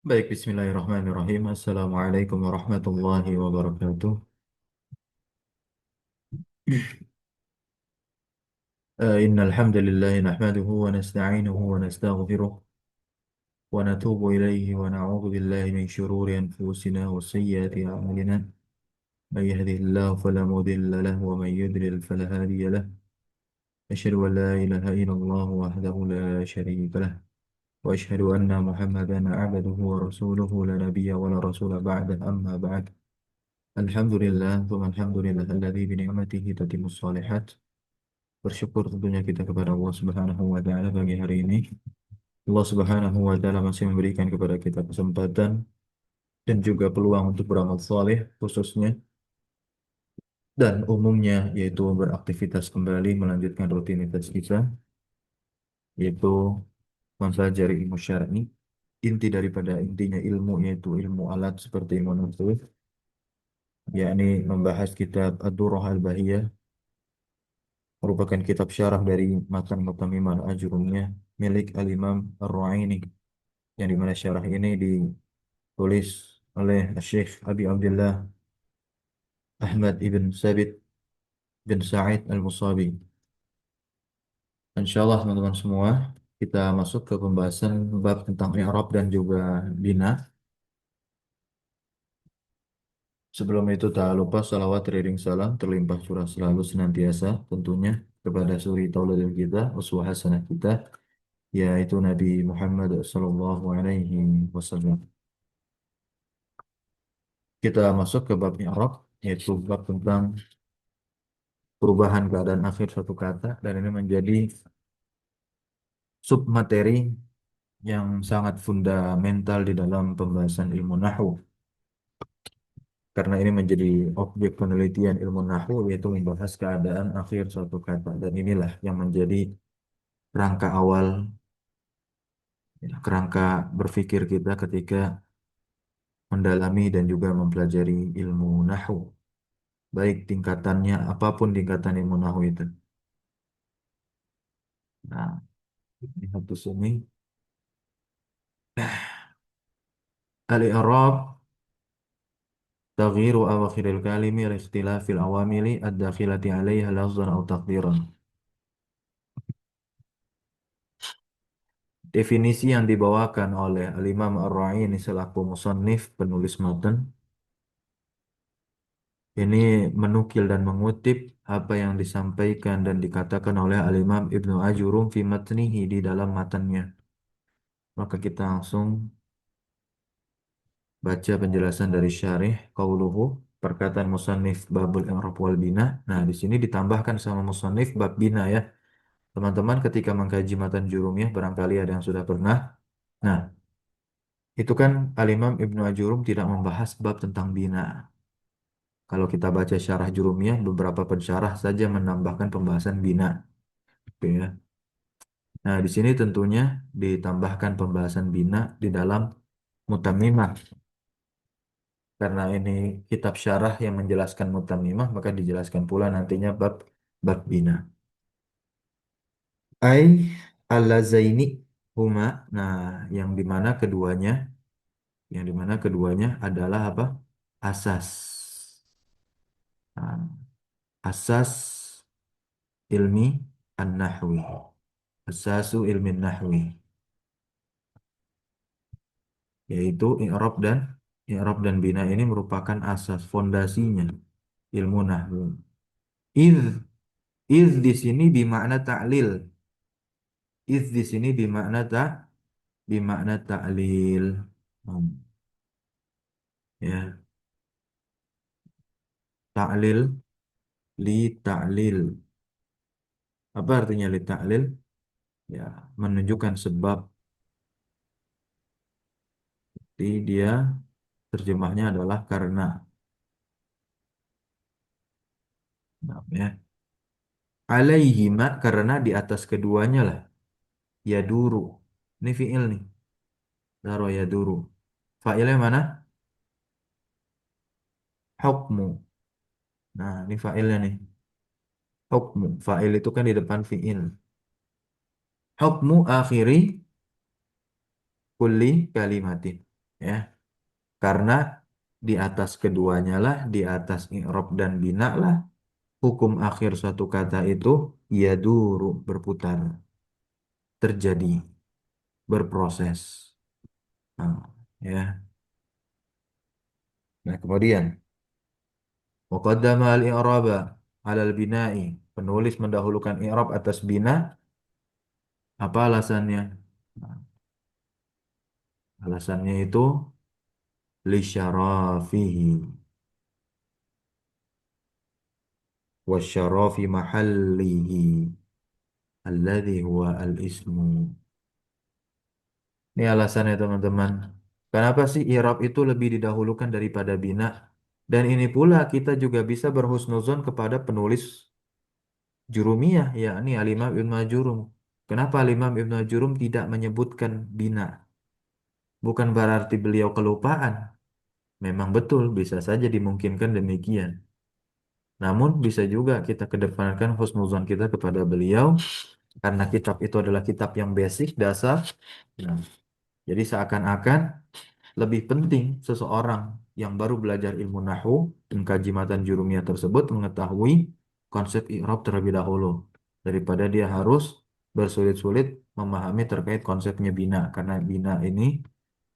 Baik, bismillahirrahmanirrahim. Assalamualaikum warahmatullahi wabarakatuh. Innal hamdalillah nahmaduhu wa nasta'inuhu wa nastaghfiruh wa natubu ilayhi wa na'udzu billahi min shururi anfusina wa sayyiati a'malina. Man yahdihillahu fala mudilla lahu wa man yudlil fala hadiya lahu. Asyhadu an la ilaha illallah wahdahu la syarika lah wa asyhadu anna Muhammadan 'abduhu wa rasuluhu la nabiyya wa la rasula ba'da amma ba'd. Alhamdulillah, thumma alhamdulillah alladzi bi ni'matihi tatimmus shalihat. Bersyukur tentunya kita kepada Allah Subhanahu wa taala pagi hari ini. Allah Subhanahu wa taala masih memberikan kepada kita kesempatan dan juga peluang untuk beramal saleh khususnya dan umumnya yaitu beraktivitas kembali melanjutkan rutinitas kita yaitu mempelajari ilmu syar'i. Inti daripada intinya ilmu yaitu ilmu alat seperti ilmu nubuwah, yakni membahas kitab Ad-Durrah Al-Bahiyah, merupakan kitab syarah dari matan Mutamimah Al-Ajurumiyah milik Al-Imam Ar-Ru'aini, yang dimana syarah ini ditulis oleh Syekh Abi Abdullah Ahmad ibn Sabit bin Sa'id Al-Musabi. Insyaallah teman-teman semua, kita masuk ke pembahasan bab tentang i'rab dan juga bina. Sebelum itu tak lupa salawat beriring salam terlimpah curah selalu senantiasa tentunya kepada suri tauladan kita, uswah hasanah kita, yaitu Nabi Muhammad sallallahu alaihi wasallam. Kita masuk ke bab i'rab, yaitu bab tentang perubahan keadaan akhir suatu kata, dan ini menjadi submateri yang sangat fundamental di dalam pembahasan ilmu nahwu, karena ini menjadi objek penelitian ilmu nahwu, yaitu membahas keadaan akhir suatu kata, dan inilah yang menjadi kerangka awal, ya, kerangka berpikir kita ketika mendalami dan juga mempelajari ilmu nahwu, baik tingkatannya apapun tingkatan ilmu nahwu itu. Nah, lihat di sini. Al-i'rab تغيير أواخر الكلم لاختلاف العوامل الداخلة عليها لفظا أو تقديرا. Definisi yang dibawakan oleh Al-Imam Ar-Ra'ini selaku musannif penulis matan ini menukil dan mengutip apa yang disampaikan dan dikatakan oleh Al-Imam Ibnu Ajurum fi matnihi, di dalam matannya. Maka kita langsung baca penjelasan dari syarih qauluhu, perkataan musannif babul i'rab wal bina. Nah, di sini ditambahkan sama musannif bab bina ya. Teman-teman ketika mengkaji matan jurumiyah barangkali ada yang sudah pernah. Nah, itu kan Al-Imam Ibnu Ajurum tidak membahas bab tentang bina. Kalau kita baca syarah jurumiyah, beberapa pensyarah saja menambahkan pembahasan bina. Oke, ya. Nah, di sini tentunya ditambahkan pembahasan bina di dalam Mutammimah. Karena ini kitab syarah yang menjelaskan Mutammimah, maka dijelaskan pula nantinya bab bab bina. Ai allazaini huma. Nah, yang dimana keduanya adalah apa? Asas. Nah, asas ilmi an-nahwi. Asasu ilmi nahwi, yaitu i'rab dan bina ini merupakan asas fondasinya ilmu nahwu. Iz iz di sini bermakna ta'lil. Iz di sini bermakna ta'lil. Hmm, ya, ta'lil, li ta'lil. Apa artinya li ta'lil? Ya, menunjukkan sebab. Jadi dia terjemahnya adalah karena. Nah, ya. Alaihima, karena di atas keduanya lah. Ya duru. Ini fi'il nih. Daro ya duru. Fa'ilnya mana? Hukmu. Nah, ini fa'ilnya nih. Hukmu. Fa'il itu kan di depan fi'il. Hukmu akhiri kulli kalimatin. ya. Karena di atas keduanya lah, di atas i'rab dan bina lah, hukum akhir suatu kata itu yaduru, berputar, terjadi, berproses. Nah, ya. Nah, kemudian waqaddama al-i'raba 'ala al-bina'i. Penulis mendahulukan i'rab atas bina. Apa alasannya? Nah, alasannya itu lisyarafihi wasyarafi mahallihi alladhi huwa al-ismu. Ini alasannya teman-teman. Kenapa sih i'rab itu lebih didahulukan daripada bina? Dan ini pula kita juga bisa berhusnuzon kepada penulis jurumiyah, yakni Al-Imam Ibnu Majurum. Kenapa Al-Imam Ibnu Majurum tidak menyebutkan bina? Bukan berarti beliau kelupaan. Memang betul, bisa saja dimungkinkan demikian. Namun bisa juga kita kedepankan husnuzon kita kepada beliau karena kitab itu adalah kitab yang basic, dasar. Nah, jadi seakan-akan lebih penting seseorang yang baru belajar ilmu nahwu dan kaji matan jurumiyah tersebut mengetahui konsep i'rab terlebih dahulu daripada dia harus bersulit-sulit memahami terkait konsepnya bina karena bina ini,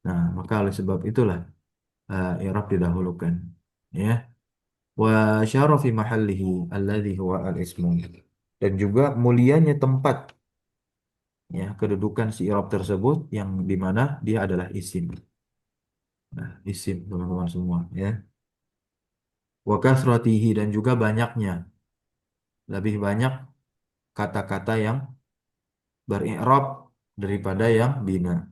nah maka oleh sebab itulah i'rab didahulukan, ya. Wa syarafi mahallihi alladhi huwa al-ismu, dan juga mulianya tempat, ya, kedudukan si i'rab tersebut yang di mana dia adalah isim. Nah, isim teman-teman semua, ya. Wa kasratihi, dan juga banyaknya, lebih banyak kata-kata yang beri'rab daripada yang bina.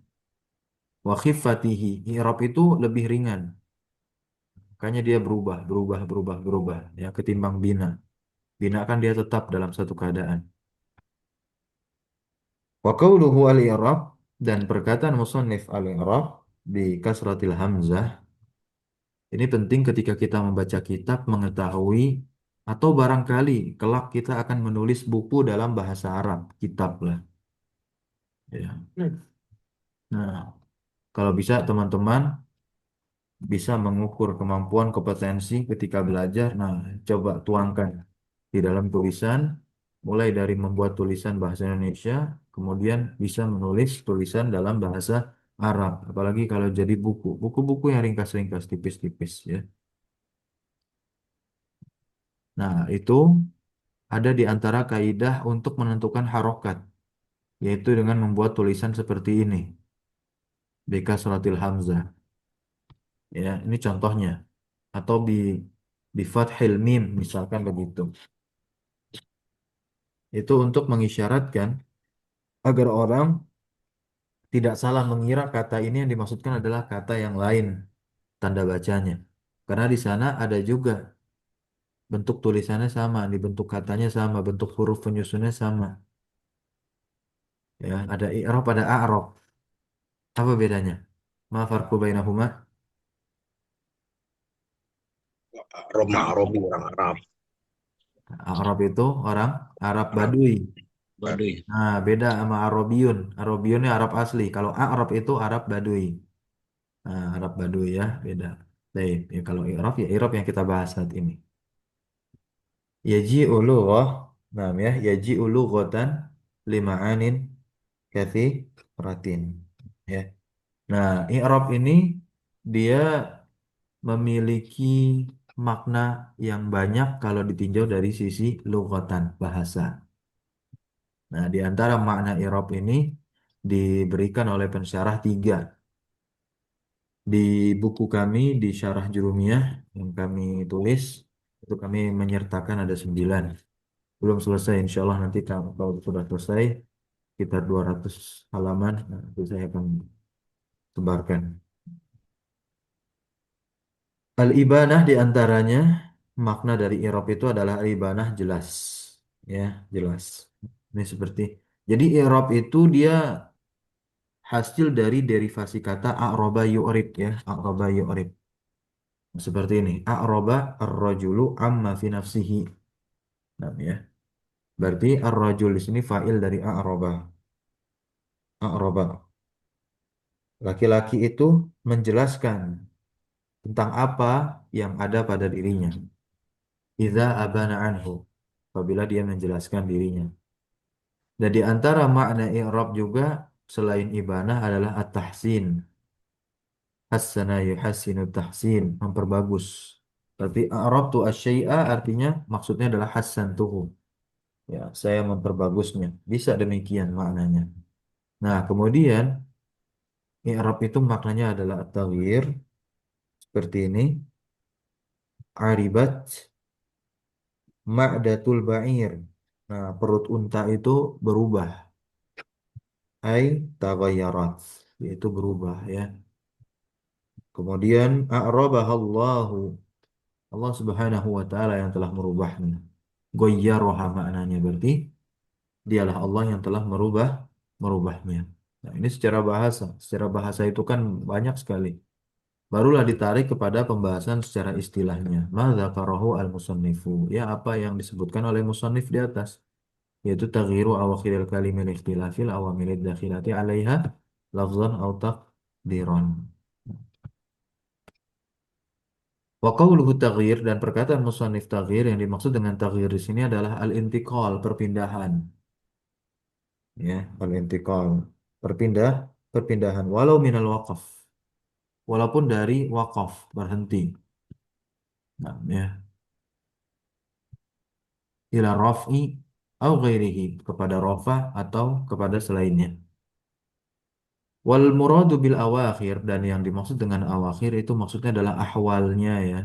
Wa khiffatihi, i'rab itu lebih ringan. Makanya dia berubah, berubah, berubah, berubah, ya, ketimbang bina. Bina kan dia tetap dalam satu keadaan. Wa qawluhu al-i'rab, dan perkataan musannif al-i'rab bi kasratil hamzah. Ini penting ketika kita membaca kitab mengetahui atau barangkali kelak kita akan menulis buku dalam bahasa Arab, kitab lah. Ya. Nah, kalau bisa teman-teman bisa mengukur kemampuan kompetensi ketika belajar. Nah, coba tuangkan di dalam tulisan, mulai dari membuat tulisan bahasa Indonesia, kemudian bisa menulis tulisan dalam bahasa Arab. Apalagi kalau jadi buku, buku-buku yang ringkas-ringkas, tipis-tipis, ya. Nah, itu ada di antara kaidah untuk menentukan harokat, yaitu dengan membuat tulisan seperti ini, bika suratil hamzah. Ya, ini contohnya. Atau bi fathil mim, misalkan begitu. Itu untuk mengisyaratkan agar orang tidak salah mengira kata ini yang dimaksudkan adalah kata yang lain tanda bacanya. Karena di sana ada juga bentuk tulisannya sama, di bentuk katanya sama, bentuk huruf penyusunnya sama. Ya, ada i'rab, ada a'rab. Apa bedanya? Ma farqu bainahuma? Arab Arabi orang Arab. A'rab itu orang Arab Arab Badui. Baduy. Nah, beda sama Arabiyun. Arabiyun ini Arab asli. Kalau A'rab itu Arab Badui. Nah, Arab Badui, ya, beda. Baik, ya, kalau i'rab ya i'rab yang kita bahas saat ini. Yaji'u lughah, nah, ya, yaji'u lughatan lima'anin katsiratin. Ya. Nah, i'rab ini dia memiliki makna yang banyak kalau ditinjau dari sisi lughatan, bahasa. Nah, di antara makna i'rab ini diberikan oleh pensyarah tiga. Di buku kami, di Syarah Jurumiyah yang kami tulis, itu kami menyertakan ada 9. Belum selesai, insya Allah nanti kalau sudah selesai, sekitar 200 halaman, nah, itu saya akan sebarkan. Al-ibanah di antaranya, makna dari i'rab itu adalah al-ibanah jelas. Ya, jelas. Ini seperti, jadi i'rab itu dia hasil dari derivasi kata a'roba yu'rib, ya, a'roba yu'rib. Seperti ini, a'roba ar-rajulu amma fi nafsihi. Nah, ya. Berarti ar-rajul di sini fa'il dari a'roba. A'roba. Laki-laki itu menjelaskan tentang apa yang ada pada dirinya. Idza abana anhu, apabila dia menjelaskan dirinya. Dan di antara makna i'rab juga selain ibanah adalah at-tahsin. Hassana yuhassinu tahsin, memperbagus. Tapi a'rabtu asy-syai'a artinya maksudnya adalah hassantuhu. Ya, saya memperbagusnya. Bisa demikian maknanya. Nah, kemudian i'rab itu maknanya adalah at-taghyir seperti ini. Aribat ma'datul ba'ir. Nah, perut unta itu berubah. Ai taghayyarat, yaitu berubah ya. Kemudian a'rabahallahu, Allah Subhanahu wa taala yang telah merubahnya. Ghayyaraha maknanya berarti dialah Allah yang telah merubahnya. Nah, ini secara bahasa. Secara bahasa itu kan banyak sekali. Barulah ditarik kepada pembahasan secara istilahnya. Madza karahu al-musannifu. Ya, apa yang disebutkan oleh musannif di atas, yaitu taghyiru awakhiril kalimil ikhtilafil awamilid dakhilati 'alaiha lafzan aw taqdiran. Wa qawluhu taghyir, dan perkataan musannif taghyir, yang dimaksud dengan taghyir di sini adalah al-intiqal, perpindahan. Ya, al-intiqal, perpindahan walau minal waqaf, walaupun dari wakaf, berhenti. Nah, ya, ila raf'i au ghairihi, kepada rafa atau kepada selainnya. Wal muradu bil awakhir, dan yang dimaksud dengan awakhir itu maksudnya adalah ahwalnya ya.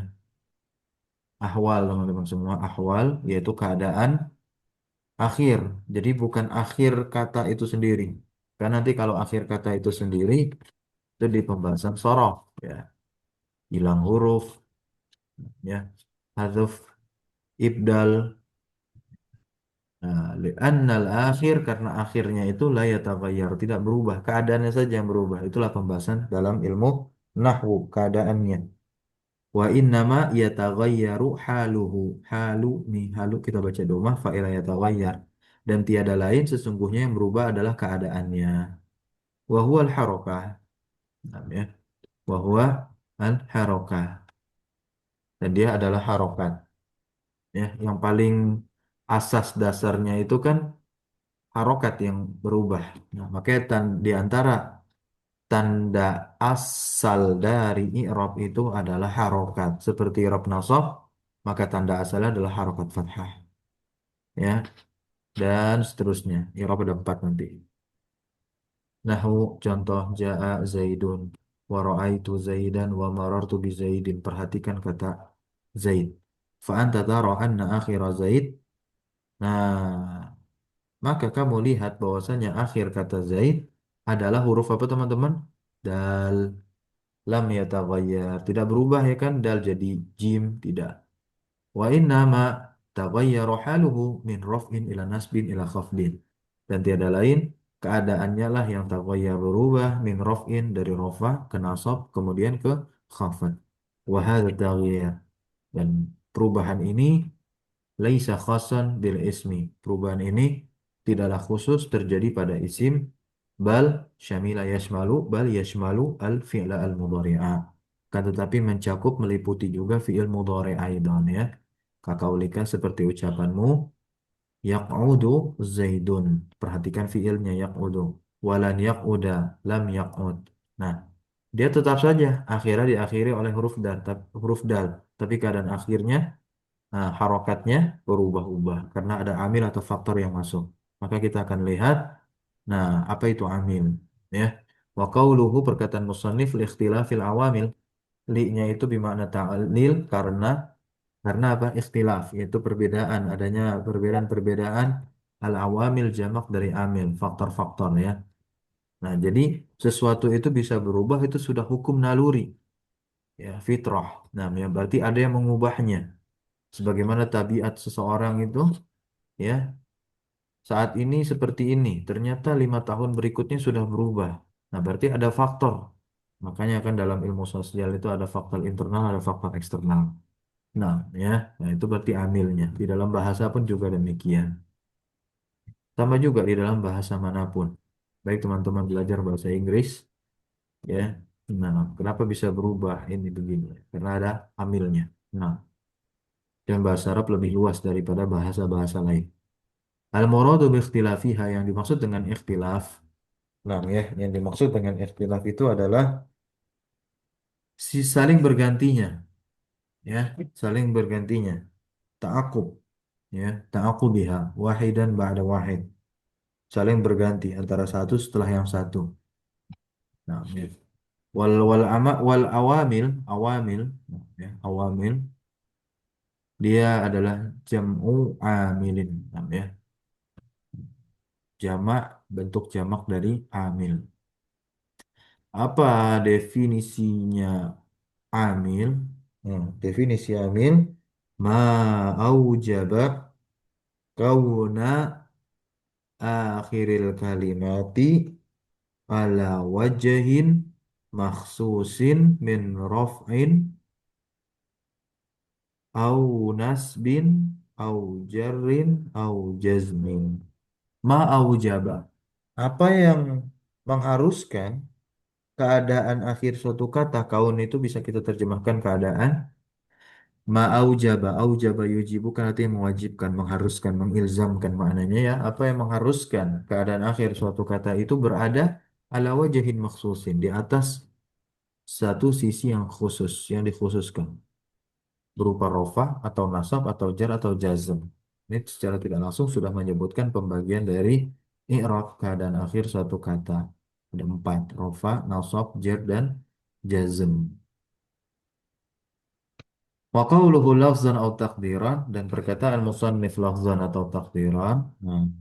Ahwal teman-teman semua, ahwal yaitu keadaan akhir. Jadi bukan akhir kata itu sendiri. Karena nanti kalau akhir kata itu sendiri itu di pembahasan sorof ya. Hilang huruf ya. Hadzuf, ibdal. Nah, li'annal akhir, karena akhirnya itu la yataghayyar, tidak berubah, keadaannya saja yang berubah. Itulah pembahasan dalam ilmu nahwu, keadaannya. Wa innama yataghayyaru haluhu. Halu, nih halu kita baca domah fa'ila yataghayyar. Dan tiada lain sesungguhnya yang berubah adalah keadaannya. Wa huwa al-harakah. Nah, ya. Wa huwa al-harakah. Dan dia adalah harokat. Ya, yang paling asas dasarnya itu kan harokat yang berubah. Nah, makanya di antara tanda asal dari i'rab itu adalah harokat. Seperti i'rab nasab, maka tanda asalnya adalah harokat fathah. Ya, dan seterusnya. I'rab ada 4 nanti. Nahu, contoh ja'a Zaidun wa ra'aitu Zaidan wa marartu bi Zaidin. Perhatikan kata Zaid. Fa anta tara anna akhira Zaid. Nah, maka kamu lihat bahwasanya akhir kata Zaid adalah huruf apa teman-teman? Dal. Lam yataghayyar. Tidak berubah ya kan? Dal jadi jim, tidak. Wa inna ma taghayyara haluhu min raf'in ila nasbin ila khafdin. Dan tiada lain, keadaannya lah yang taghayyar, berubah, min raf'in, dari rafa ke nasab kemudian ke khafad. Wa hadza taghyir. Dan perubahan ini laisa khasan bil ismi. Perubahan ini tidaklah khusus terjadi pada isim, bal syamila yashmalu, bal yashmalu al fi'la al mudhari'a. Kan tetapi mencakup, meliputi juga fi'il mudhari' aidan ya. Kakaulika, seperti ucapanmu, yaq'udu zaidun. Perhatikan fi'ilnya yaq'udu. Walan yaq'uda, lam yaq'ud. Nah, dia tetap saja akhirnya diakhiri oleh huruf dal, tapi keadaan akhirnya, nah, harokatnya berubah-ubah karena ada amil atau faktor yang masuk. Maka kita akan lihat, nah, apa itu amil? Ya. Wa qauluhu, perkataan musannif, li ikhtilafil awamil. Li-nya itu bermakna ta'lil, karena apa? Ikhtilaf, yaitu perbedaan, adanya perbedaan-perbedaan al-awamil, jamak dari amil, faktor-faktor ya. Nah, jadi sesuatu itu bisa berubah, itu sudah hukum naluri, ya, fitrah. Nah, ya, berarti ada yang mengubahnya. Sebagaimana tabiat seseorang itu, ya, saat ini seperti ini, ternyata 5 tahun berikutnya sudah berubah. Nah, berarti ada faktor. Makanya kan dalam ilmu sosial itu ada faktor internal, ada faktor eksternal. Nah, ya, nah itu berarti amilnya. Di dalam bahasa pun juga demikian. Sama juga di dalam bahasa manapun. Baik teman-teman belajar bahasa Inggris, Ya. Nah, kenapa bisa berubah ini begini? Karena ada amilnya. Nah, dan bahasa Arab lebih luas daripada bahasa-bahasa lain. Al-muradu bi ikhtilafiha yang dimaksud dengan ikhtilaf. Nah, ya, yang dimaksud dengan ikhtilaf itu adalah si saling bergantinya, ya, saling bergantinya. Ta'aqub, ya, ta'aqubiha wahidan ba'da wahid. Saling berganti antara satu setelah yang satu. Nah, ya. Wal awamil, awamil, nah, ya, awamil dia adalah jam'u amilin, nah, ya. Jamak, bentuk jamak dari amil. Apa definisinya amil? Definisi amil ma aujaba kauna akhiril kalimati ala wajhin makhsusin min raf'in au nasbin au jarrin au jazmin. Ma aujaba. Apa yang mengharuskan keadaan akhir suatu kata? Kaun itu bisa kita terjemahkan keadaan. Ma aujaba, aujaba yujibu kan artinya mewajibkan, mengharuskan, mengilzamkan maknanya ya. Apa yang mengharuskan keadaan akhir suatu kata itu berada ala wajahin maksusin di atas satu sisi yang khusus, yang dikhususkan berupa rofa atau nasab atau jar atau jazm. Ini secara tidak langsung sudah menyebutkan pembagian dari i'rab keadaan akhir suatu kata. Ada empat, rofa, nasab, jar, dan jazm. Wa qawluhu lafzan atau takdiran dan perkataan musannif lafzan atau takdiran. Nah,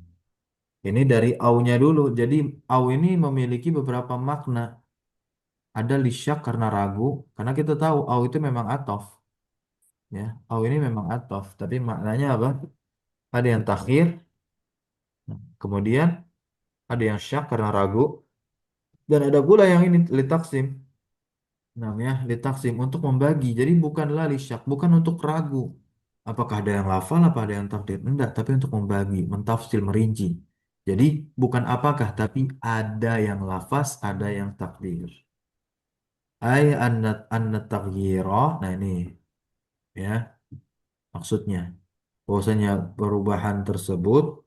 ini dari au-nya dulu. Jadi au ini memiliki beberapa makna. Ada lisyak karena ragu, karena kita tahu au itu memang atof, ya. Au ini memang atof, tapi maknanya apa? Ada yang takhir, kemudian ada yang syak karena ragu, dan ada pula yang ini litaksim. Namanya litaksim untuk membagi. Jadi bukanlah lisyak, bukan untuk ragu. Apakah ada yang lafal, apa ada yang takdir? Enggak, tapi untuk membagi, mentafsir, merinci. Jadi bukan apakah, tapi ada yang lafaz, ada yang takdir. Ay anna taghyira. Nah ini ya maksudnya. Bahwasanya perubahan tersebut,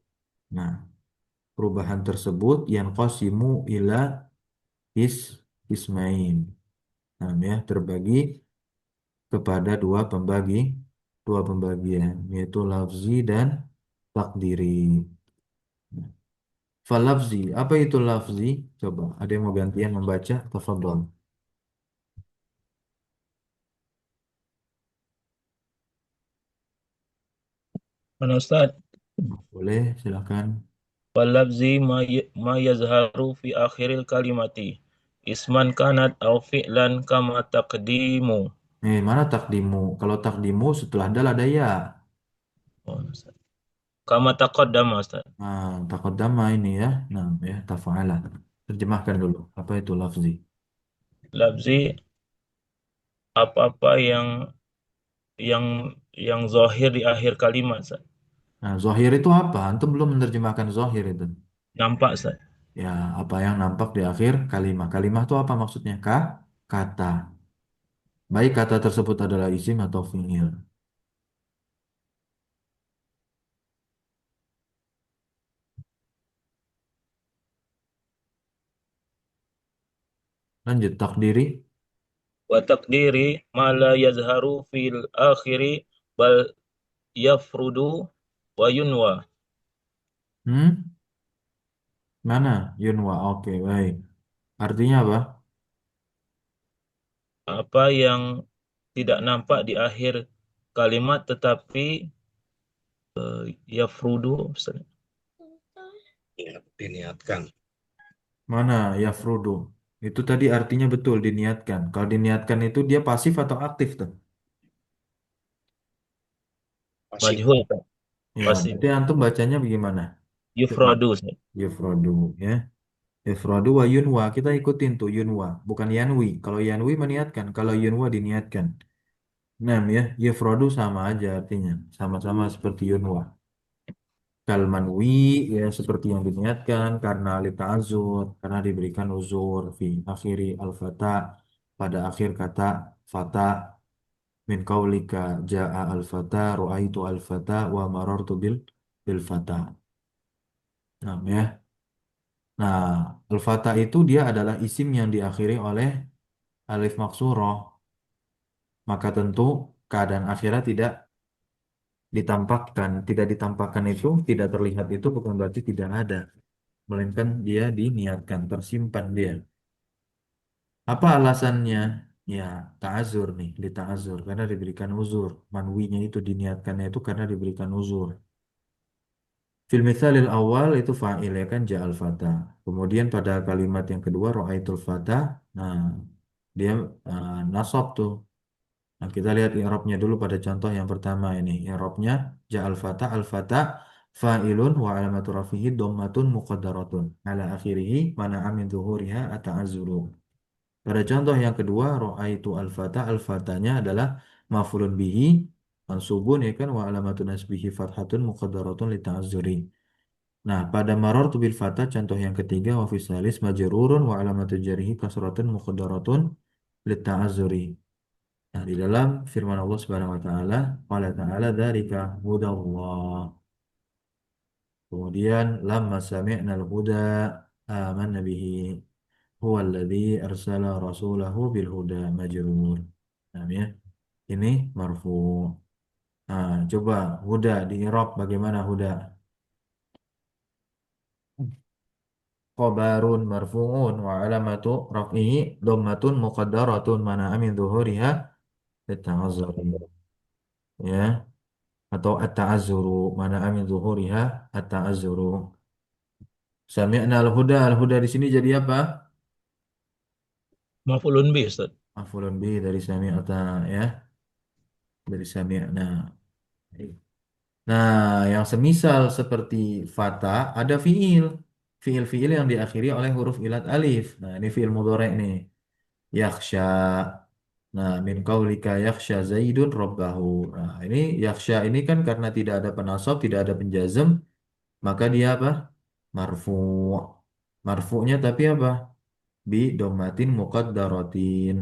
nah perubahan tersebut yang qasimu ila is ismain. Nah ya terbagi kepada dua pembagian, yaitu lafzi dan takdiri. Falafzi, apa itu lafzi? Coba, ada yang mau gantian membaca? Tafadhol. Mana Ustaz? Boleh, silakan. Walabzi ma yazharu fi akhiril kalimati. Isman kanat au fi'lan kama taqdimu. Mana takdimu? Kalau takdimu setelah dal ada ya. Oh, Ustaz. Kama taqaddama Ustaz. Nah, taqaddama ini ya. Nah, ya, tafa'ala. Terjemahkan dulu. Apa itu lafzi? Labzi apa-apa yang yang zahir di akhir kalimat Ustaz. Nah, zohir itu apa? Antum belum menerjemahkan zohir itu. Nampak Ustaz. Ya, apa yang nampak di akhir kalimat. Kalimat itu apa maksudnya? Kata. Baik kata tersebut adalah isim atau fi'il. Lanjut, takdiri. Wa taqdiri ma la yazharu fil akhiri bal yafrudu wa yunwa. Hmm? Mana? Yunwa. Oke, baik. Artinya apa? Apa yang tidak nampak di akhir kalimat tetapi yafrudu Ustaz. Ya, diniatkan. Mana? Ya, Frodo. Itu tadi artinya betul, diniatkan. Kalau diniatkan itu dia pasif atau aktif tuh? Pasif. Majhul Pak. Ya, Pasif. berarti antum bacanya bagaimana? Coba. Yufradu Ustaz. Yufrodu, ya. Yufrodu wa yunwa. Kita ikutin tuh yunwa. Bukan yanwi. Kalau yanwi meniatkan. Kalau yunwa diniatkan. Nah, ya. Yufrodu sama aja artinya. Sama-sama seperti yunwa. kalmanwi ya seperti yang diniatkan karena lita'azur karena diberikan uzur fi akhiri al-fata pada akhir kata fata min qaulika ja'a al-fata ru'aitu al-fata wa marartu bil fata. Nah, ya. Nah, al-fata itu dia adalah isim yang diakhiri oleh alif maksurah, maka tentu keadaan akhirat tidak ditampakkan. Tidak ditampakkan itu, tidak terlihat itu bukan berarti tidak ada, melainkan dia diniatkan, tersimpan dia. Apa alasannya? Ya, ta'azur nih, di ta'azur karena diberikan uzur. Manwinya itu diniatkannya itu karena diberikan uzur. Fil mithalil awal itu fa'il ya kan ja'al fata. Kemudian pada kalimat yang kedua ra'aitul fata, nah dia nasab tuh. Nah, kita lihat i'rabnya dulu pada contoh yang pertama ini. I'rabnya ja'al fata al-fata fa'ilun wa alamatu rafihi dhammatun muqaddaratun ala akhirih mana amin zuhuriha ata'azzuru. Pada contoh yang kedua ra'aitu al-fata al-fatanya adalah maf'ulun bihi mansubun ya kan wa alamatu nasbihi fathatun muqaddaratun li ta'azzuri. Nah, pada marartu bil fata contoh yang ketiga wa fi salis majrurun wa alamatu jarhi kasratun muqaddaratun li ta'azzuri. Nah, di dalam firman Allah Subhanahu wa taala, qala ta'ala dzalika hudallah. Kemudian lamma sami'nal huda amanna bihi huwa alladzi arsala rasulahu bil huda majrur. Nah, ya. Ini marfu. Nah, coba huda di i'rab bagaimana huda? Khobarun marfu'un wa alamatu raf'ihi dhammatun muqaddaratun mana amin zuhuriha lita'azzuri. Ya. Atau at-ta'azzuru mana amin zuhuriha at-ta'azzuru. Sami'na al-huda, al-huda di sini jadi apa? Maf'ulun bih, Ustaz. Maf'ulun bi dari sami'ata ya, dari sami'na. Nah, yang semisal seperti fata ada fiil. Fiil-fiil yang diakhiri oleh huruf ilat alif. Nah, ini fiil mudhari' nih. Yakhsha. Nah, min qaulika yakhsha Zaidun rabbahu. Nah, ini yakhsha ini kan karena tidak ada penasab, tidak ada penjazm, maka dia apa? Marfu. Marfu'nya tapi apa? Bi domatin muqaddaratin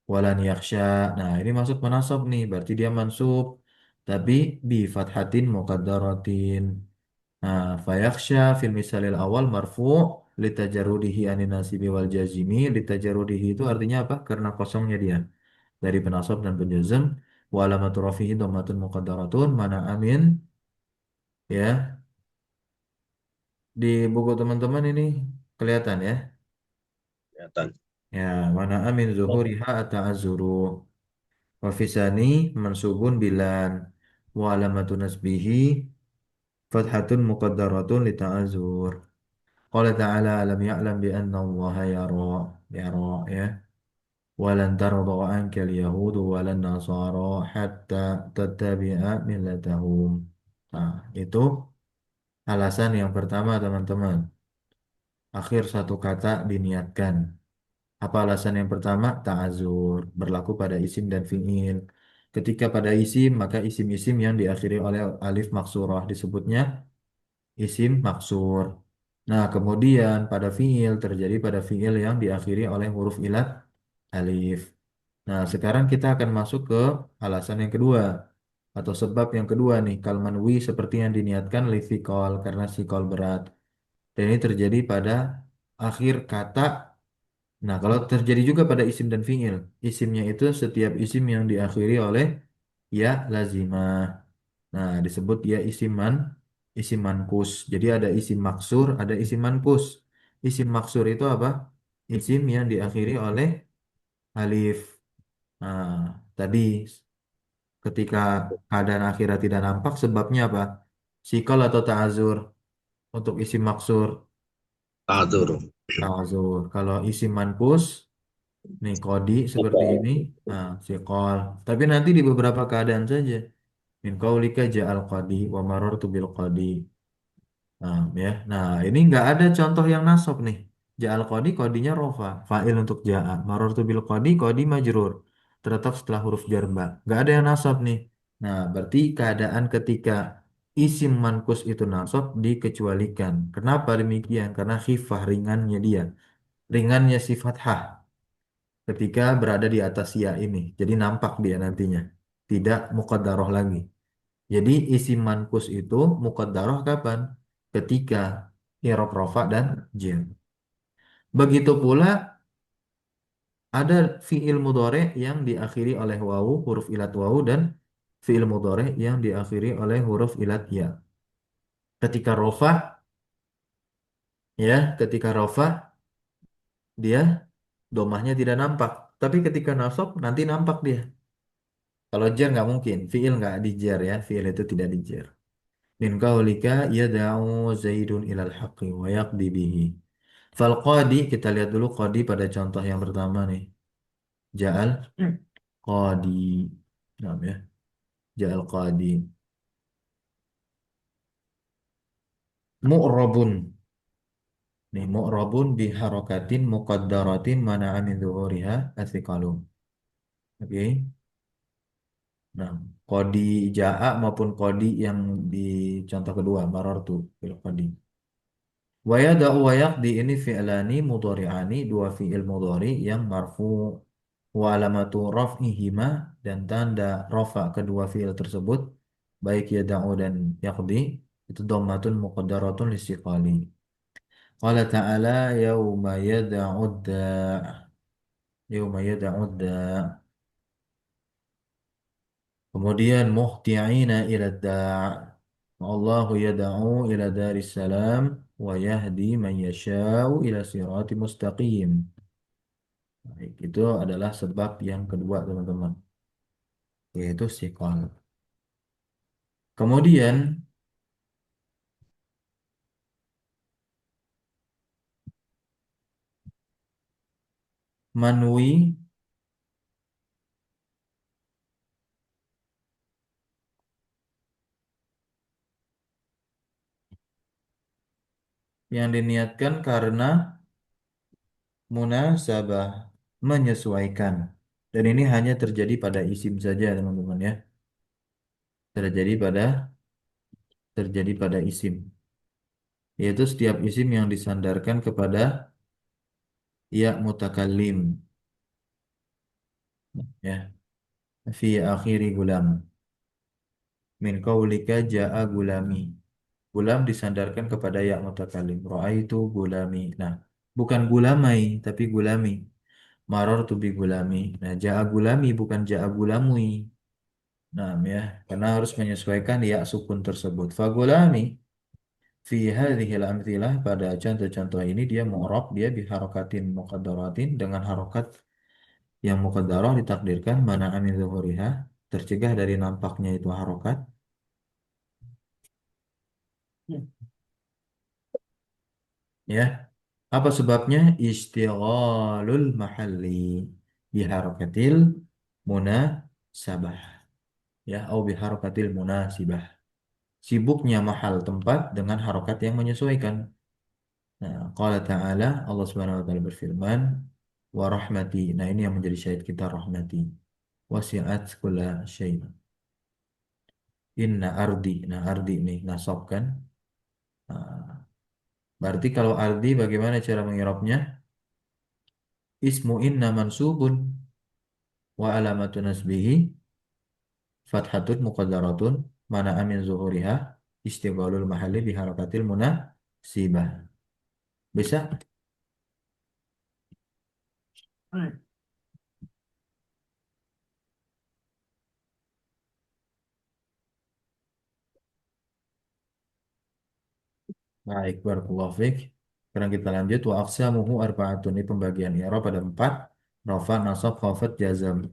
walan yakhsha. Nah, ini masuk menasab nih, berarti dia mansub. Tapi bi fathatin muqaddaratin. Nah, fayakhsha fil misalil awal marfu' litajarudihi anin nasibi wal jazimi. Litajarudihi itu artinya apa? Karena kosongnya dia dari penasab dan penjazm. Wa alamatu rafihi dhammatun muqaddaratun mana amin ya. Di buku teman-teman ini kelihatan ya. Kelihatan. Ya, mana amin zuhuriha ata'azzuru. Wa fisani mansubun bilan. Wa alamatu nasbihi fathatun muqaddaratun li ta'azzur. Qala ta'ala alam ya'lam bi anna Allah yara. Yara ya. Walan tarda anka al-yahudu walan nasara hatta tattabi'a millatahum. Nah, itu alasan yang pertama teman-teman. Akhir satu kata diniatkan. Apa alasan yang pertama? Ta'azur, berlaku pada isim dan fi'il. Ketika pada isim, maka isim-isim yang diakhiri oleh alif maksurah disebutnya isim maksur. Nah, kemudian pada fi'il terjadi pada fi'il yang diakhiri oleh huruf ilat alif. Nah, sekarang kita akan masuk ke alasan yang kedua atau sebab yang kedua nih, kalmanwi seperti yang diniatkan lifikol karena sikol berat. Dan ini terjadi pada akhir kata. Nah, kalau terjadi juga pada isim dan fiil, isimnya itu setiap isim yang diakhiri oleh ya lazimah. Nah, disebut ya isim mankus. Jadi ada isim maksur, ada isim mankus. Isim maksur itu apa? Isim yang diakhiri oleh alif. Nah, tadi ketika keadaan akhirat tidak nampak, sebabnya apa? Sikol atau ta'azur untuk isim maksur. Ta'adzur. Ta'azur. Kalau isim mankus, nih kodi seperti ini, nah sikol. Tapi nanti di beberapa keadaan saja. Min qaulika ja'al qadi wa marartu bil qadi. Nah, ya. Nah, ini nggak ada contoh yang nasab nih. Ja'al qadi kodinya rofa, fa'il untuk ja'a. Marartu bil qadi kodi majrur. Terletak setelah huruf jar ba. Nggak ada yang nasab nih. Nah, berarti keadaan ketika Isim mankus itu nasab dikecualikan. Kenapa demikian? Karena khifah ringannya dia. Ringannya sifat hah ketika berada di atas ya ini. Jadi nampak dia nantinya. Tidak muqaddarah lagi. Jadi isim mankus itu muqaddarah kapan? Ketika i'rab rafa dan jem. Begitu pula ada fiil mudhari yang diakhiri oleh wawu, huruf ilat wawu dan fiil mudhari yang diakhiri oleh huruf ilat ya. Ketika rofa ketika rofa dia domahnya tidak nampak. Tapi ketika nasab nanti nampak dia. Kalau jar nggak mungkin, fiil nggak di jar ya, fiil itu tidak di jar. Min qaulika yad'u Zaidun ilal haqqi wa yaqdi bihi. Fal qadi kita lihat dulu qadi pada contoh yang pertama nih. Ja'al qadi. Nah, ya. Ja'al qadi. Mu'rabun. Nih mu'rabun biharokatin muqaddaratin mana'a min dhuhuriha athiqalun. Oke. Nah, kodi ja'a maupun kodi yang di contoh kedua, marartu fil kodi. Wa yada'u wa yaqdi ini fi'lani mudhari'ani, dua fi'il mudhari yang marfu wa alamatu raf'ihima dan tanda rafa kedua fi'il tersebut baik yada'u dan yaqdi itu dhammatun muqaddaratun listiqali. Qala ta'ala yauma yada'u da' yauma yada'u da' kemudian muhti'ina ila da' Allahu yad'u ila daris salam wa yahdi man yasha'u ila sirati mustaqim. Baik, itu adalah sebab yang kedua teman-teman, yaitu sikol. Kemudian manwi yang diniatkan karena munasabah menyesuaikan. Dan ini hanya terjadi pada isim saja teman-teman ya. Terjadi pada terjadi pada isim. Yaitu setiap isim yang disandarkan kepada ya mutakallim ya fi akhiri gulam min qaulika jaa gulami. Gulam disandarkan kepada ya mutakallim. Ra'aitu gulami. Nah, bukan gulamai tapi gulami. Marartu bi gulami. Nah, jaa gulami bukan jaa gulamui. Nah, ya, karena harus menyesuaikan ya sukun tersebut. Fa gulami fi hadhil amthilah pada contoh-contoh ini dia mu'rab dia biharokatin muqaddaratin dengan harokat yang muqaddarah ditakdirkan mana amin zuhuriha tercegah dari nampaknya itu harokat ya. Apa sebabnya? Istighalul mahalli biharakatil munasabah ya au biharakatil munasibah. Sibuknya mahal tempat dengan harokat yang menyesuaikan. Nah, qala ta'ala Allah Subhanahu wa taala berfirman wa rahmati. Nah, ini yang menjadi syahid kita rahmati. Wasi'at kulla syai'. Inna ardi. Nah, ardi nih nasab kan? Nah, berarti kalau ardi bagaimana cara mengirabnya? Ismu inna mansubun wa alamatu nasbihi fathatun muqaddaratun mana amin zuhuriha istighalul mahalli biharakatil munasibah. Bisa? Baik, barakallahu fiik. Sekarang kita lanjut wa aqsamuhu arba'atun. Ini pembagian i'rab ada 4. Rafa, nasab, khafat, jazam.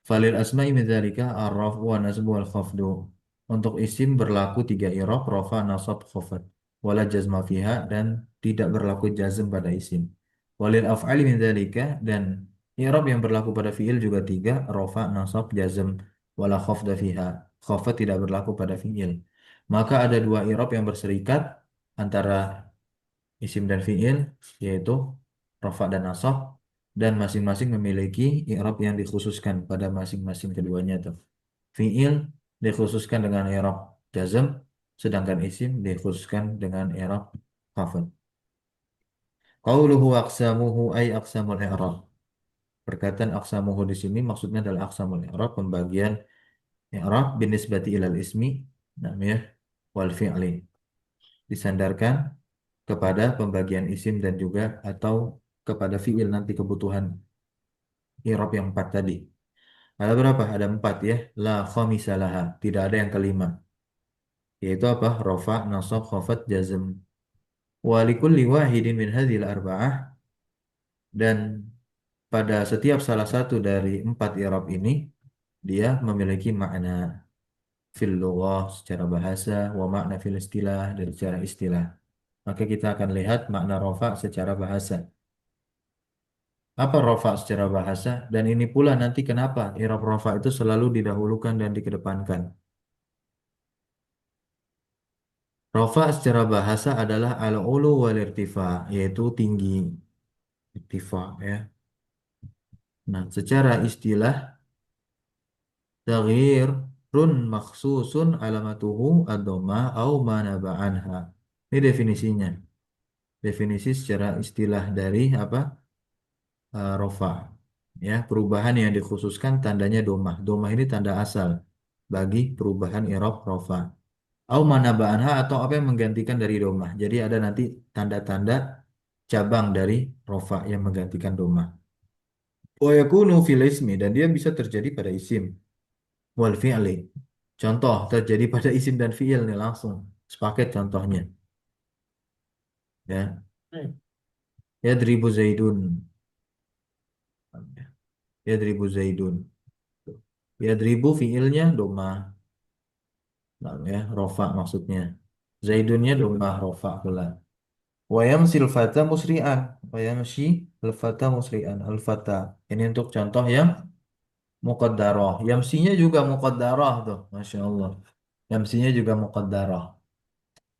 Falil asma'i min dzalika ar-raf'u wa nasbu wal khafdu. Untuk isim berlaku 3 i'rab, rafa, nasab, khafat. Wala jazma fiha dan tidak berlaku jazm pada isim. Walil af'ali min dzalika dan i'rab yang berlaku pada fiil juga 3, rafa, nasab, jazm, wala khafda fiha. Khafat tidak berlaku pada fiil. Maka ada dua i'rab yang berserikat antara isim dan fiil yaitu rafa dan nasab dan masing-masing memiliki i'rab yang dikhususkan pada masing-masing keduanya tuh. Fiil dikhususkan dengan i'rab jazm, sedangkan isim dikhususkan dengan i'rab khafad. Qauluhu aqsamuhu ay aqsamul i'rab. Perkataan aqsamuhu di sini maksudnya adalah aqsamul i'rab, pembagian i'rab binisbati ilal ismi, namanya wal fi'li. Disandarkan kepada pembagian isim dan juga atau kepada fi'il nanti kebutuhan i'rab yang empat tadi. Ada berapa? Ada empat ya. La khamisalaha. Tidak ada yang kelima. Yaitu apa? Rofa, nasab, khafat, jazm. Wa likulli wahidin min hadhil arba'ah. Dan pada setiap salah satu dari empat i'rab ini, dia memiliki makna fil lughah secara bahasa, wa makna fil istilah dan secara istilah. Maka kita akan lihat makna rofa secara bahasa. Apa rofa secara bahasa? Dan ini pula nanti kenapa i'rab rofa itu selalu didahulukan dan dikedepankan. Rofa secara bahasa adalah al-ulu wal irtifa, yaitu tinggi, irtifa ya. Nah, secara istilah taghyirun makhsusun alamatuhu ad-dhammah au ma naba anha. Ini definisinya. Definisi secara istilah dari apa? Rofa. Ya, perubahan yang dikhususkan tandanya domah. Domah ini tanda asal bagi perubahan i'rab rofa. Au manaba'anha atau apa yang menggantikan dari domah. Jadi ada nanti tanda-tanda cabang dari rofa yang menggantikan domah. Wa yakunu fil ismi dan dia bisa terjadi pada isim wal fi'li. Contoh terjadi pada isim dan fi'il nih langsung. Sepaket contohnya. Ya. Yadribu Zaidun. Yadribu Zaidun. Yadribu fi'ilnya domah. Nah, ya, rofa maksudnya. Zaidunnya domah rofa pula. Wa yamsil fata musri'an. Wa yamshi al-fata musri'an. Al-fata. Ini untuk contoh yang muqaddarah. Yamsinya juga muqaddarah tuh. Masya Allah. Yamsinya juga muqaddarah.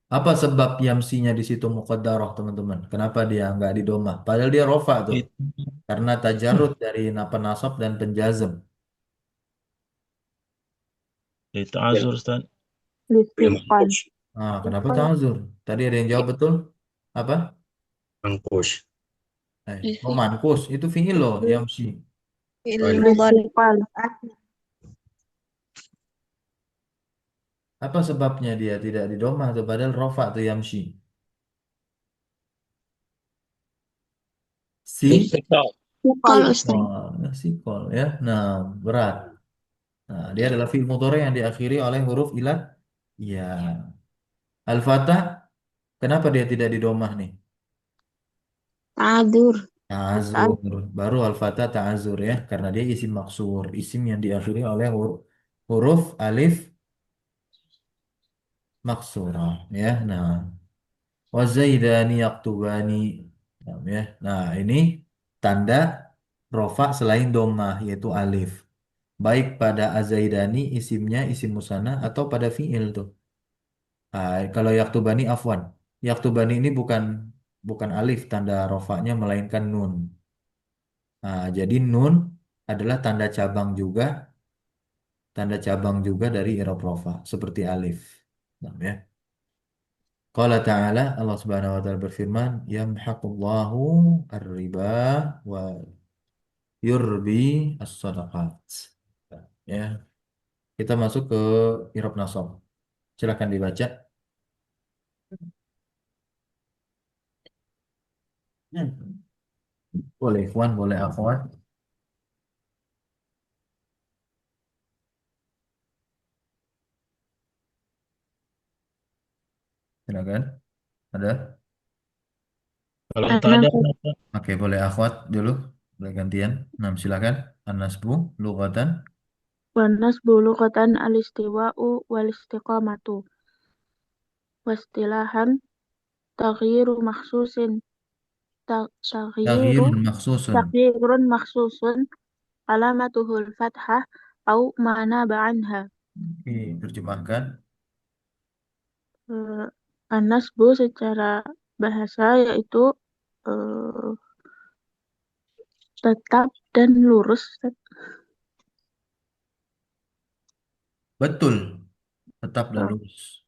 Apa sebab yamsinya di situ muqaddarah teman-teman? Kenapa dia nggak di domah? Padahal dia rofa tuh. Itu, Karena tajarrud dari penasab dan penjazm. itu azur, Ustaz. Listiqal. Ah, kenapa Listiqal. ta'azur? Tadi ada yang jawab betul? Apa? Manqus. Oh, mankus. Itu fi'il loh, yamsi. Listiqal. Apa sebabnya dia tidak di domah tuh? Padahal rofa tuh yamsi. Si? Istiqlal. Listiqal, Ustaz. Oh, sikol ya. Nah, berat. Nah, dia adalah fi'il mudhari yang diakhiri oleh huruf ilat. Iya. Al-Fatah, kenapa dia tidak di domah nih? Ta'adur. Ta'azur. Baru Al-Fatah ta'azur ya. Karena dia isim maksur. Isim yang diakhiri oleh huruf alif maksurah. Ya, nah. Wazaidani yaktubani. Nah, ya. Nah, ini tanda rofa selain domah, yaitu alif. Baik pada azaidani isimnya, isim musanna, atau pada fi'il tuh. Nah, kalau yaktubani afwan. Yaktubani ini bukan bukan alif tanda rofanya melainkan nun. Nah, jadi nun adalah tanda cabang juga dari i'rab rofa seperti alif. Nah, ya. Qala ta'ala Allah Subhanahu wa taala berfirman, "Yamhaqullahu ar-riba wa yurbi as-sadaqat." Ya, kita masuk ke i'rab nasab. Silakan dibaca. Boleh ikhwan, boleh akhwat. Silakan. Ada? Kalau tak ada, An-Nasb. Oke, boleh akhwat dulu. Boleh gantian. Nah, silakan. An-nasbu, lughatan. Wan-nasbu lughatan al-istiwa'u wal-istiqamatu. Wastilahan taghyiru makhsusin. Taghyiru Taghyirun maksusun. taghyirun makhsusun alamatuhul fathah au mana ba'anha. Oke, terjemahkan. Eh, An-nasbu secara bahasa yaitu eh, tetap dan lurus. Betul. Tetap dan lurus.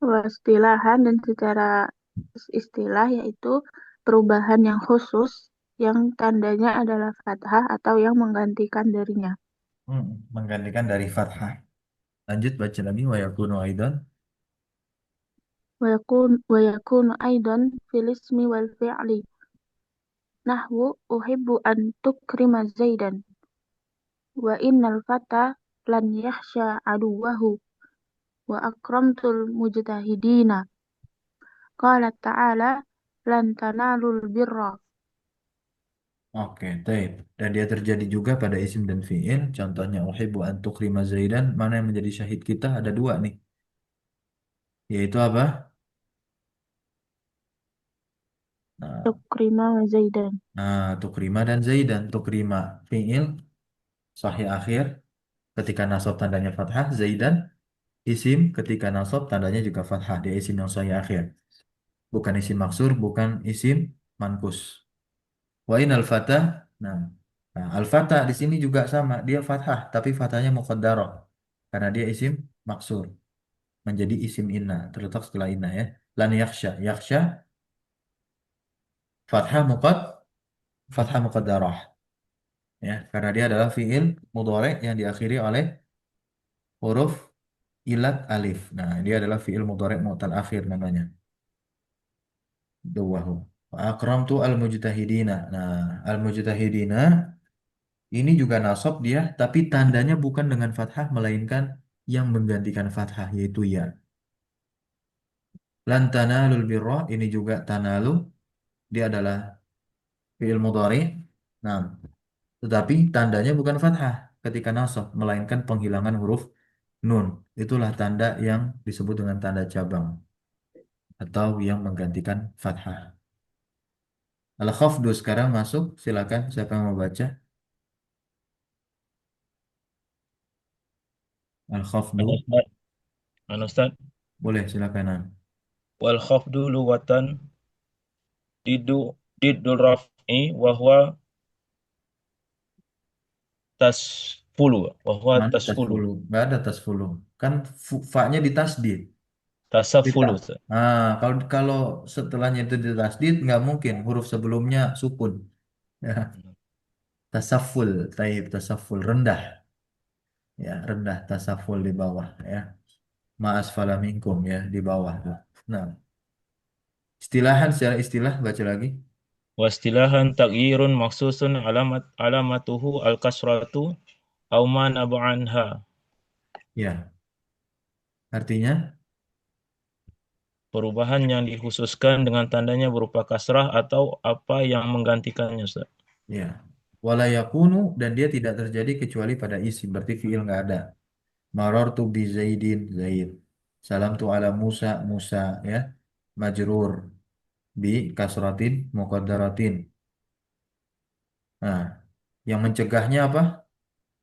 Istilahan dan secara istilah yaitu perubahan yang khusus yang tandanya adalah fathah atau yang menggantikan darinya. Menggantikan dari fathah. Lanjut baca lagi wa yakunu aidan. ويكون أيضا في الاسم والفعل نحو أحب أن تكرم زيدا وإن الفتى لن يخشى عدوه وأكرمت المجتهدين قال تعالى لن تنالوا البر. Oke, taib. Dan dia terjadi juga pada isim dan fiil. Contohnya uhibbu an tukrima Zaidan. Mana yang menjadi syahid kita? Ada dua nih. Yaitu apa? Nah, تكرم زيدا. tukrima dan Zaidan. Tukrima fiil sahih akhir ketika nasab tandanya fathah. Zaidan isim ketika nasab tandanya juga fathah. Dia isim yang sahih akhir. Bukan isim maksur, bukan isim mankus. Wa in al-fatah. Nah, al-fatah di sini juga sama. Dia fathah, tapi fathahnya muqaddarah. Karena dia isim maksur. Menjadi isim inna. Terletak setelah inna ya. Lan yaksha. Yaksha fathah fathah muqaddarah. Ya, karena dia adalah fiil mudhari yang diakhiri oleh huruf ilat alif. Nah, dia adalah fiil mudhari mu'tal akhir namanya. Dawahu. Wa akramtu al-mujtahidina. Nah, al-mujtahidina ini juga nasab dia, tapi tandanya bukan dengan fathah, melainkan yang menggantikan fathah, yaitu ya. Lan tanalul birra, ini juga tanalu, dia adalah fi'il mudhari. Nah, tetapi tandanya bukan fathah ketika nasab, melainkan penghilangan huruf nun. Itulah tanda yang disebut dengan tanda cabang atau yang menggantikan fathah. Al-khafdu sekarang masuk, silakan siapa yang mau baca? Al-khafdu, Anu Ustaz, anu Ustaz. boleh silakan. Wal khafdu luwatan didul raf'i wa huwa Mana tasfulu. tasfulu? Nggak ada tasfulu. Kan fa-nya ditasdid. Tasafulu Kita. Ustaz. Nah, kalau setelahnya itu ditasdid, nggak mungkin huruf sebelumnya sukun. Ya, tasaful, taib, tasaful rendah. Ya, rendah tasaful di bawah. Ya, ma'asfala minkum ya di bawah tuh. Nah, istilahan secara istilah baca lagi. Wastilahan taghyirun maksusun alamatuhu al-kasratu aw ma naba anha. Ya, artinya Perubahan yang dikhususkan dengan tandanya berupa kasrah atau apa yang menggantikannya, Ustaz. ya. Wala yakunu dan dia tidak terjadi kecuali pada isim. Berarti fiil nggak ada. Marartu bi Zaidin, Zaid. Salam tu ala Musa, Musa ya. Majrur bi kasratin muqaddaratin. Nah, yang mencegahnya apa?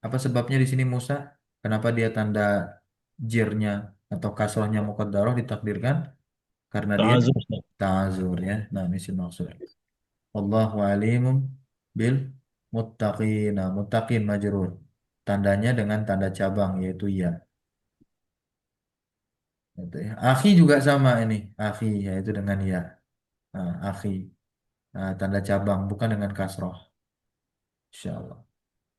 Apa sebabnya di sini Musa? Kenapa dia tanda jirnya atau kasrohnya muqaddarah ditakdirkan? Karena dia Ta'azur, Ustaz. ta'azur ya. Nah, ini sih maksud. Wallahu alimum bil muttaqina. Muttaqin majrur. Tandanya dengan tanda cabang yaitu ya. Gitu ya. Akhi juga sama ini. Akhi yaitu dengan ya. Nah, akhi. Nah, tanda cabang bukan dengan kasroh. Insyaallah.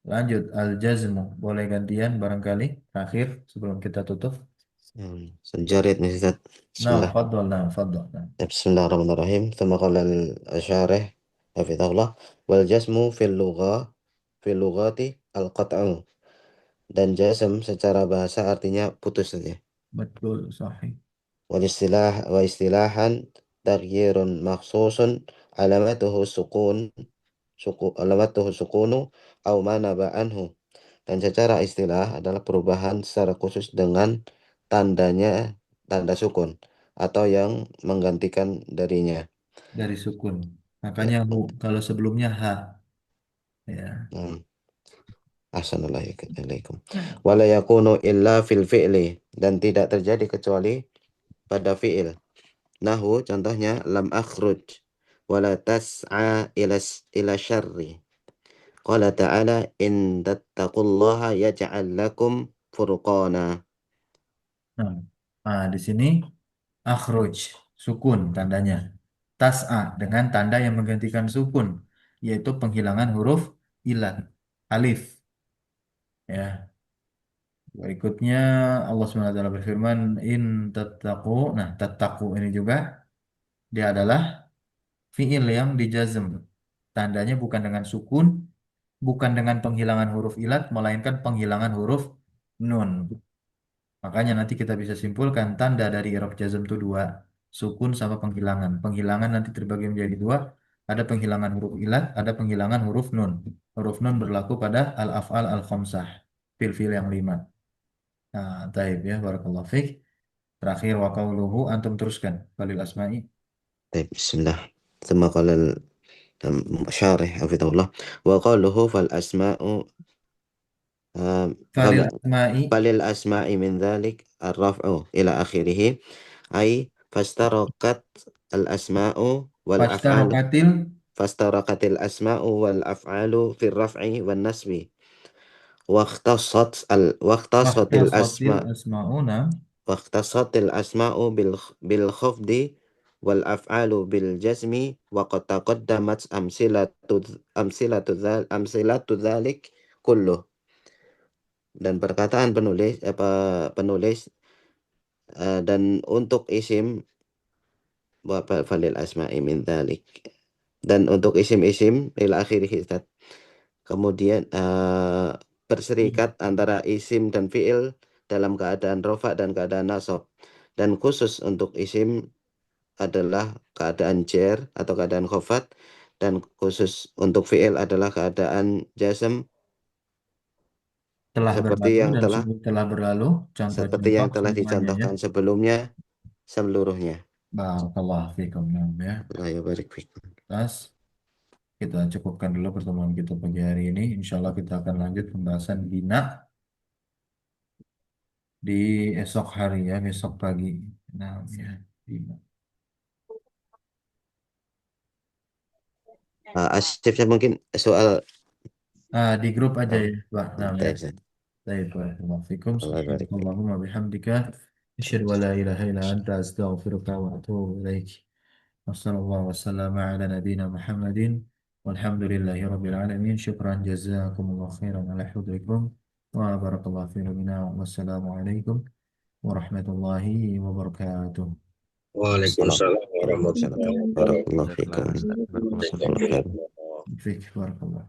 Lanjut al-jazmu. Boleh gantian barangkali terakhir sebelum kita tutup. Sejarit nih Ustaz. Nah, Bismillah. fadol, nah, fadol. Nah. Bismillahirrahmanirrahim. Thumma qala al-syarih hafizahullah wal jasmu fil lughati al-qat'u. Dan jasm secara bahasa artinya putus saja. Betul, sahih. Wa istilahan taghyirun makhsusun alamatuhu alamatuhu sukunu au ma naba anhu. Dan secara istilah adalah perubahan secara khusus dengan tandanya tanda sukun atau yang menggantikan darinya. Dari sukun. Ya. Makanya hu, kalau sebelumnya ha. Ya. Assalamualaikum. Wala yakunu illa fil fi'li, dan tidak terjadi kecuali pada fi'il. Nahu contohnya lam akhruj wala tas'a ila syarri. Qala ta'ala in tattaqullaha yaj'al lakum furqana. Nah, di sini Akhruj, sukun tandanya. Tas'a dengan tanda yang menggantikan sukun, yaitu penghilangan huruf ilat, alif. Ya, berikutnya Allah SWT berfirman, in tattaqu. Nah, tattaqu ini juga dia adalah fiil yang dijazm. Tandanya bukan dengan sukun, bukan dengan penghilangan huruf ilat, melainkan penghilangan huruf nun. Makanya nanti kita bisa simpulkan tanda dari i'rab jazm itu dua, sukun sama penghilangan. Penghilangan nanti terbagi menjadi dua, ada penghilangan huruf ilat, ada penghilangan huruf nun. Huruf nun berlaku pada al-af'al al-khamsah, fil-fil yang lima. Nah, taib ya, barakallahu fiik. Terakhir wa qauluhu, antum teruskan. Walil asma'i. طيب بسم الله. ثم قال الشارح حفظه الله وقوله فالأسماء Falil asma'i فللأسماء من ذلك الرفع إلى آخره أي الأسماء والأفعال fastarakatil فاسترقت الأسماء والأفعال في الرفع والنصب واختصت fastasotil الأسماء asma'una واختصت الأسماء بالخفض والأفعال بالجزم وقد تقدمت أمثلة ذلك كله. Dan perkataan penulis dan untuk isim falil asma'i min dzalik, dan untuk isim-isim ila akhirih, kemudian berserikat antara isim dan fiil dalam keadaan rofa dan keadaan nasab, dan khusus untuk isim adalah keadaan jer atau keadaan khofat, dan khusus untuk fiil adalah keadaan jazm telah seperti berlalu yang dan telah sungguh telah berlalu. Contoh-contoh semuanya ya. dicontohkan sebelumnya seluruhnya. Barakallahu fikum. Nah, ya. Allah ya barik fikum. Terus kita cukupkan dulu pertemuan kita pagi hari ini. Insya Allah kita akan lanjut pembahasan bina di esok hari ya, besok pagi. Nah, ya, bina. Asif, mungkin soal Di grup aja ya, Pak. Nah, ya. Taizan. Baik, barakallahu fikum. Allah barik fikum. Subhanallahumma bihamdika. Asyhadu an la ilaha illa anta astaghfiruka wa atubu ilaik. Wassallallahu wasallam ala nabiyyina Muhammadin walhamdulillahi rabbil alamin. Syukran jazakumullah khairan ala hudrikum wa barakallahu fi rabbina. Wassalamualaikum warahmatullahi wabarakatuh. Waalaikumsalam Waalaikumsalam warahmatullahi warahmatullahi wabarakatuh. wabarakatuh. Fik barakallah.